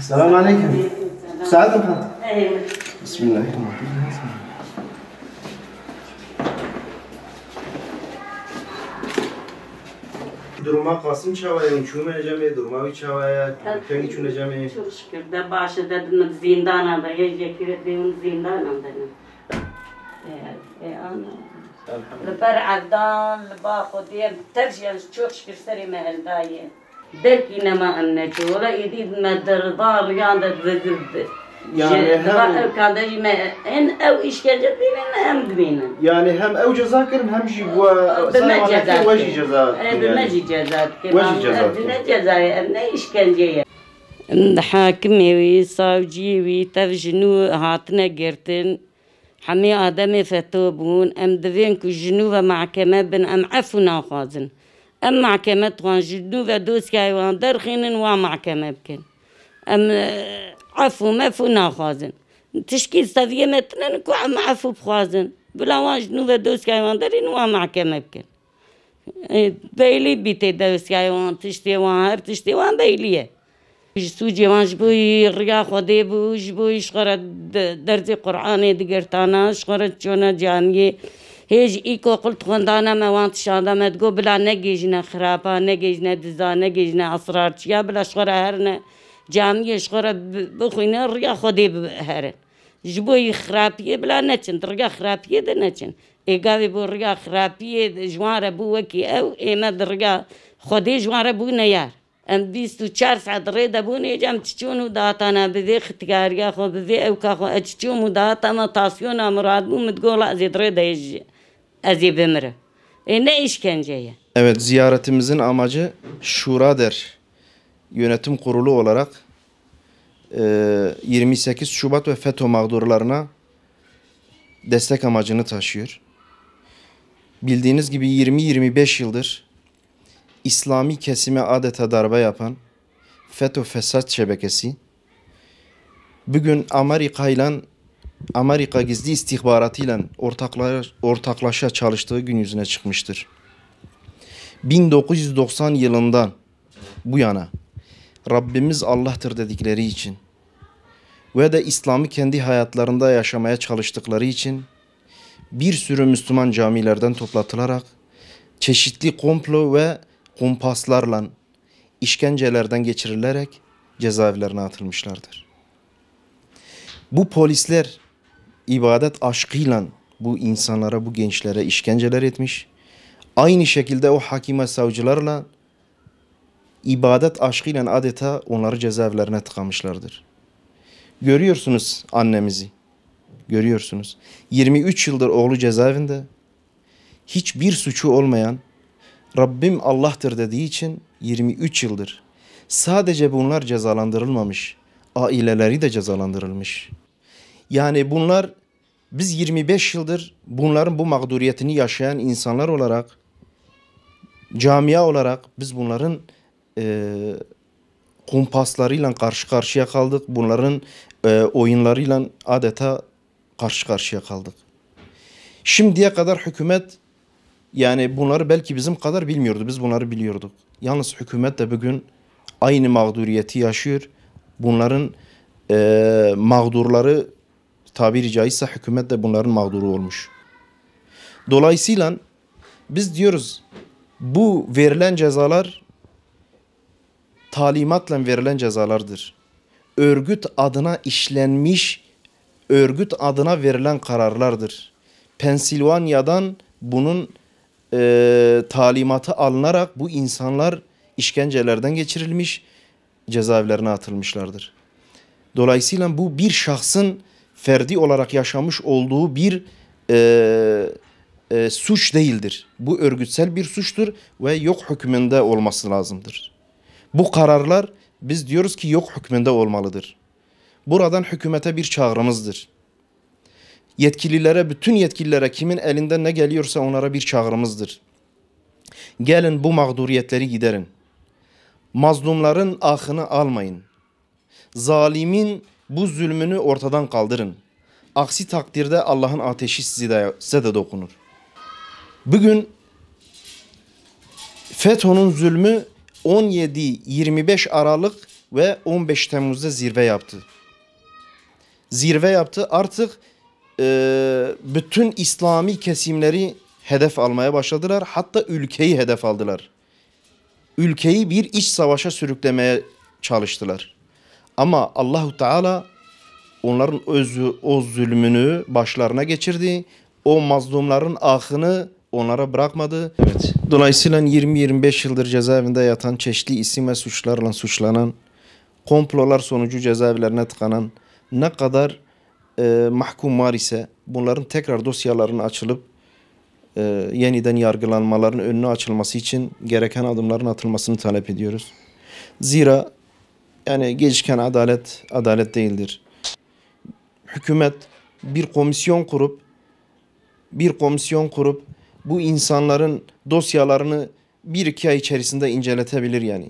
Selamun aleyküm. Saat mi? Evet. Bismillahirrahmanirrahim. Duruma Kasım çavaya, çömeceğim, duruma bir çavaya, kendi çöneceğim. Çok şükür de başı dedim zindana da yiyecek yüreğim zindana dedim. لبر عدان لباخو ديال ترجع çok şükür seri meheldayı. Derki nema anne çoğula edid medar dar yanda vezirdi. Yani hem kadar en ev işkence değil hem dibine. Yani hem ev ceza kırın hem şey bu ceza. Veci ceza. Veci ceza. Veci ceza. Ne cezayı ne işkenceye. Hakimi ve savcı ve tevcinu hatına girtin. حمي آدمي فتوبون أم دفين كجنوبة محكمة بن أم عفو ناخذن أم محكمة وان جنوبة دوس كايوان درخين ومحكمة بكن أم عفو مفو ناخذن تشكيل سفية متنن كو أم عفو بخوازن بلا وان جنوبة دوس كايوان درين ومحكمة بكن بيلي بيتي دوس كايوان تشتي وان هر تشتي وان بيليه سوجي وانش بوي ريا خدي بوش بوي شقرت درزي قرآني دقرتانا شقرت جونا جانيه هيج إيكو قلت خندانا ما وانت شادا ما تقول بلا نجيجنا خرابا نجيجنا دزا نجيجنا أسرار شيا بلا شقرة هرنا جانيه شقرة بخوينا ريا خدي هرن جبوي خرابية بلا نتشن ريا خرابية ده نتشن إيقابي بو ريا خرابية جوارة بوكي أو إيما ريا خدي جوارة بو نيار ام 24 ساعت ريدا بوني جام تشونو داتانا بذي ختكاريا خو بذي او كاخو اتشومو داتانا تاسيونا مراد بو متقول ازيد ريدا يجي ازي بمره ne işkenceye? Evet, ziyaretimizin amacı Şura Der Yönetim Kurulu olarak 28 Şubat ve FETÖ mağdurlarına destek amacını taşıyor. Bildiğiniz gibi 20-25 yıldır İslami kesime adeta darbe yapan FETÖ fesat şebekesi bugün Amerika gizli istihbaratıyla ortaklaşa çalıştığı gün yüzüne çıkmıştır. 1990 yılından bu yana Rabbimiz Allah'tır dedikleri için ve de İslam'ı kendi hayatlarında yaşamaya çalıştıkları için bir sürü Müslüman camilerden toplatılarak çeşitli komplo ve kumpaslarla işkencelerden geçirilerek cezaevlerine atılmışlardır. Bu polisler ibadet aşkıyla bu insanlara, bu gençlere işkenceler etmiş. Aynı şekilde o hakime savcılarla ibadet aşkıyla adeta onları cezaevlerine tıkamışlardır. Görüyorsunuz annemizi. Görüyorsunuz. 23 yıldır oğlu cezaevinde. Hiçbir suçu olmayan, Rabbim Allah'tır dediği için 23 yıldır. Sadece bunlar cezalandırılmamış. Aileleri de cezalandırılmış. Yani bunlar, biz 25 yıldır bunların bu mağduriyetini yaşayan insanlar olarak, camia olarak biz bunların kumpaslarıyla karşı karşıya kaldık. Bunların oyunlarıyla adeta karşı karşıya kaldık. Şimdiye kadar hükümet yani bunları belki bizim kadar bilmiyordu. Biz bunları biliyorduk. Yalnız hükümet de bugün aynı mağduriyeti yaşıyor. Bunların mağdurları, tabiri caizse hükümet de bunların mağduru olmuş. Dolayısıyla biz diyoruz bu verilen cezalar talimatla verilen cezalardır. Örgüt adına işlenmiş, örgüt adına verilen kararlardır. Pensilvanya'dan bunun talimatı alınarak bu insanlar işkencelerden geçirilmiş, cezaevlerine atılmışlardır. Dolayısıyla bu bir şahsın ferdi olarak yaşamış olduğu bir suç değildir. Bu örgütsel bir suçtur ve yok hükmünde olması lazımdır. Bu kararlar biz diyoruz ki yok hükmünde olmalıdır. Buradan hükümete bir çağrımızdır. Yetkililere, bütün yetkililere kimin elinden ne geliyorsa onlara bir çağrımızdır. Gelin bu mağduriyetleri giderin. Mazlumların ahını almayın. Zalimin bu zulmünü ortadan kaldırın. Aksi takdirde Allah'ın ateşi size de dokunur. Bugün FETÖ'nün zulmü 17-25 Aralık ve 15 Temmuz'da zirve yaptı. Zirve yaptı. Artık bütün İslami kesimleri hedef almaya başladılar. Hatta ülkeyi hedef aldılar. Ülkeyi bir iç savaşa sürüklemeye çalıştılar. Ama Allahu Teala onların o zulmünü başlarına geçirdi. O mazlumların ahını onlara bırakmadı. Evet. Dolayısıyla 20-25 yıldır cezaevinde yatan, çeşitli isim ve suçlarla suçlanan, komplolar sonucu cezaevlerine tıkanan ne kadar mahkum var ise bunların tekrar dosyalarının açılıp yeniden yargılanmaların önüne açılması için gereken adımların atılmasını talep ediyoruz. Zira yani geciken adalet değildir. Hükümet bir komisyon kurup bu insanların dosyalarını 1-2 ay içerisinde inceletebilir yani.